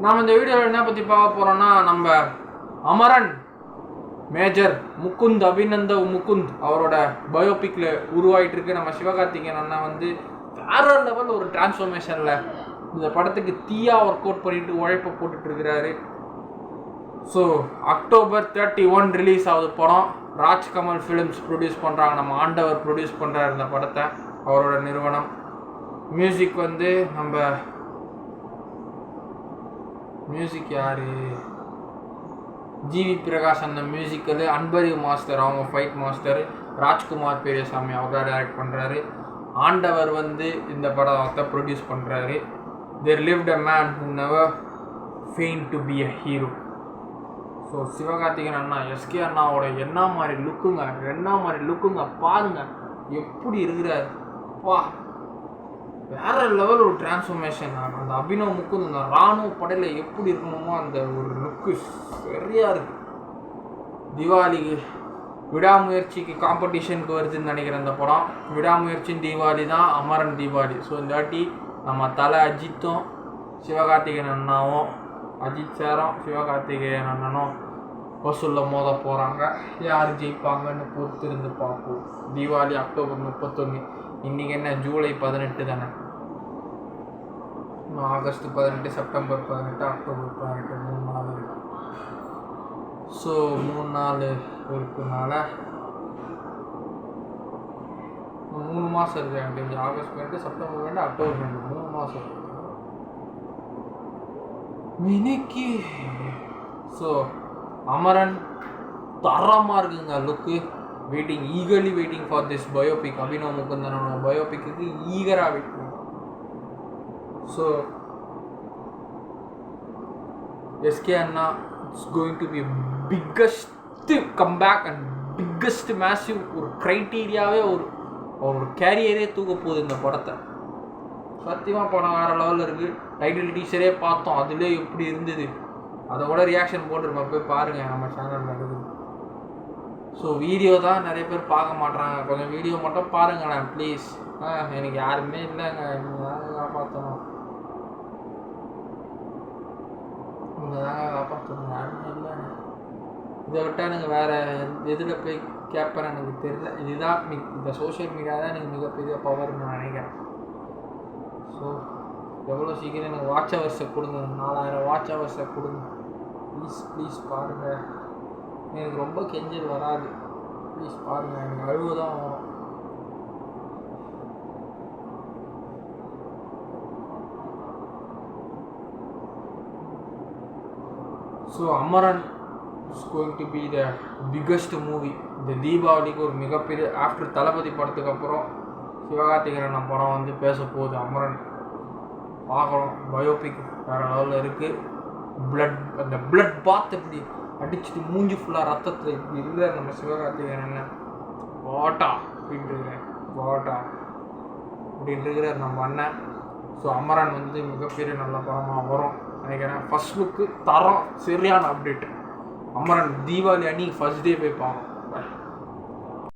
நாம் இந்த வீடியோவில் என்ன பற்றி பார்க்க போகிறோன்னா, நம்ம அமரன் மேஜர் முகுந்த் அபிநந்தவ் முகுந்த் அவரோட பயோபிக்கில் உருவாகிட்டு இருக்கு. நம்ம சிவகார்த்திகேயன் அண்ணா வந்து வேற லெவல் ஒரு டிரான்ஸ்ஃபர்மேஷனில் இந்த படத்துக்கு தீயா ஒர்க் அவுட் பண்ணிட்டு உழைப்பை போட்டுட்ருக்கிறாரு. ஸோ October 31 ரிலீஸ் ஆகுது படம். ராஜ்கமல் ஃபிலிம்ஸ் ப்ரொடியூஸ் பண்ணுறாங்க. நம்ம ஆண்டவர் ப்ரொடியூஸ் பண்ணுறாரு இந்த படத்தை, அவரோட நிறுவனம். மியூசிக் வந்து நம்ம மியூசிக் யார், ஜிவி பிரகாஷ் அந்த மியூசிக்கல், அன்பரி மாஸ்டர் அவங்க ஃபைட் மாஸ்டர், ராஜ்குமார் பெரியசாமி அவராக டைரக்ட் பண்ணுறாரு. ஆண்டவர் வந்து இந்த படத்தை ப்ரொடியூஸ் பண்ணுறாரு. There lived a man who never feign to be a hero. So Sivakarthikeyan அண்ணா, எஸ்கே அண்ணாவோட என்ன மாதிரி லுக்குங்க பாருங்க, எப்படி இருக்கிறார் வா, வேற லெவல் ஒரு டிரான்ஸ்ஃபர்மேஷன். அந்த அபினவ் முகுந்த் அந்த ராணுவ படையில் எப்படி இருக்கணுமோ அந்த ஒரு லுக்கு சரியாக இருக்குது. தீபாவளிக்கு விடாமுயற்சிக்கு காம்படிஷனுக்கு வருதுன்னு நினைக்கிறேன் இந்த படம். விடாமுயற்சின்னு தீபாவளி தான், அமரன் தீபாவளி. ஸோ இந்த வாட்டி நம்ம தலை அஜித்தும் சிவகார்த்திகேயன் அண்ணாவும், அஜித் சாரும் சிவகார்த்திகேயன் அண்ணனும் வசூலில் மோத போகிறாங்க. யார் ஜெயிப்பாங்கன்னு பொறுத்து இருந்து பார்ப்போம். தீபாவளி October 31. இன்றைக்கி என்ன ஜூலை 18 தானே, August 18, September 18, October 18, 3 நாள் இருக்கு. ஸோ 3 நாள் இருக்குனால 3 மாதம் இருக்குது எனக்கு தெரிஞ்சு. August 18, September 18, October 18, 3 மாதம் இருக்கு மினிக்கு. ஸோ அமரன் தரமாக இருக்குங்க look. Eagerly waiting for this biopic. Abhinav முகுந்தனோட பயோபிக்கு ஈகராக வெயிட் பண்ணும். ஸோ எஸ்கே அண்ணா, it's going to be biggest comeback and biggest massive. ஒரு க்ரைட்டீரியாவே ஒரு கேரியரே தூக்க போகுது இந்த படத்தை. சத்தியமாக படம் வேறு லெவலில் இருக்குது. டைட்டில் டீச்சரே பார்த்தோம், அதிலே எப்படி இருந்தது, அதை விட ரியாக்ஷன் போட்டுருப்பேன், போய் பாருங்கள் நம்ம சேனலில் இருக்குது. ஸோ வீடியோ தான் நிறைய பேர் பார்க்க மாட்றாங்க, கொஞ்சம் வீடியோ மட்டும் பாருங்களேன் ப்ளீஸ். எனக்கு யாருமே இல்லைங்க, நீங்கள் தாங்க காப்பாற்றணும், நீங்கள் தாங்க காப்பாற்றணும், யாருமே இல்லைங்க. இதை விட்டால் எனக்கு வேறு எதில் போய் கேட்பேன் எனக்கு தெரியல. இதுதான் இந்த சோஷியல் மீடியா தான் எனக்கு மிகப்பெரிய பவர்னு நான் நினைக்கிறேன். ஸோ எவ்வளோ சீக்கிரம் எனக்கு வாட்ச் ஹவர்ஸை கொடுங்க, 4000 வாட்ச் ஹவர்ஸை கொடுங்க ப்ளீஸ் பாருங்கள். எனக்கு ரொம்ப கெஞ்சல் வராது, ப்ளீஸ் பாருங்கள். எனக்கு அழுவு தான் வரும். So Amaran is going to be the biggest movie. இந்த தீபாவளிக்கு ஒரு மிகப்பெரிய ஆஃப்டர் தளபதி படத்துக்கு அப்புறம் சிவகார்த்திகேயன் படம் வந்து பேச போகுது. அமரன் பார்க்கணும். பயோபிக் வேறு லெவலில் இருக்குது. அந்த பிளட் பாத் எப்படி அடிச்சுட்டு மூஞ்சி ஃபுல்லாக ரத்தத்தில் இப்படி இருக்கிற நம்ம சிவகார்த்திகேயன் வாட்டா அப்படின்னு இருக்கிற நம்ம அண்ணன். ஸோ அமரன் வந்து மிகப்பெரிய நல்ல படமாக வரும் நினைக்கிறேன். ஃபர்ஸ்ட் லுக்கு தரம் சரியான அப்டேட். அமரன் தீபாவளி அன்னைக்கு ஃபர்ஸ்ட் டே போய் பார்க்கணும்.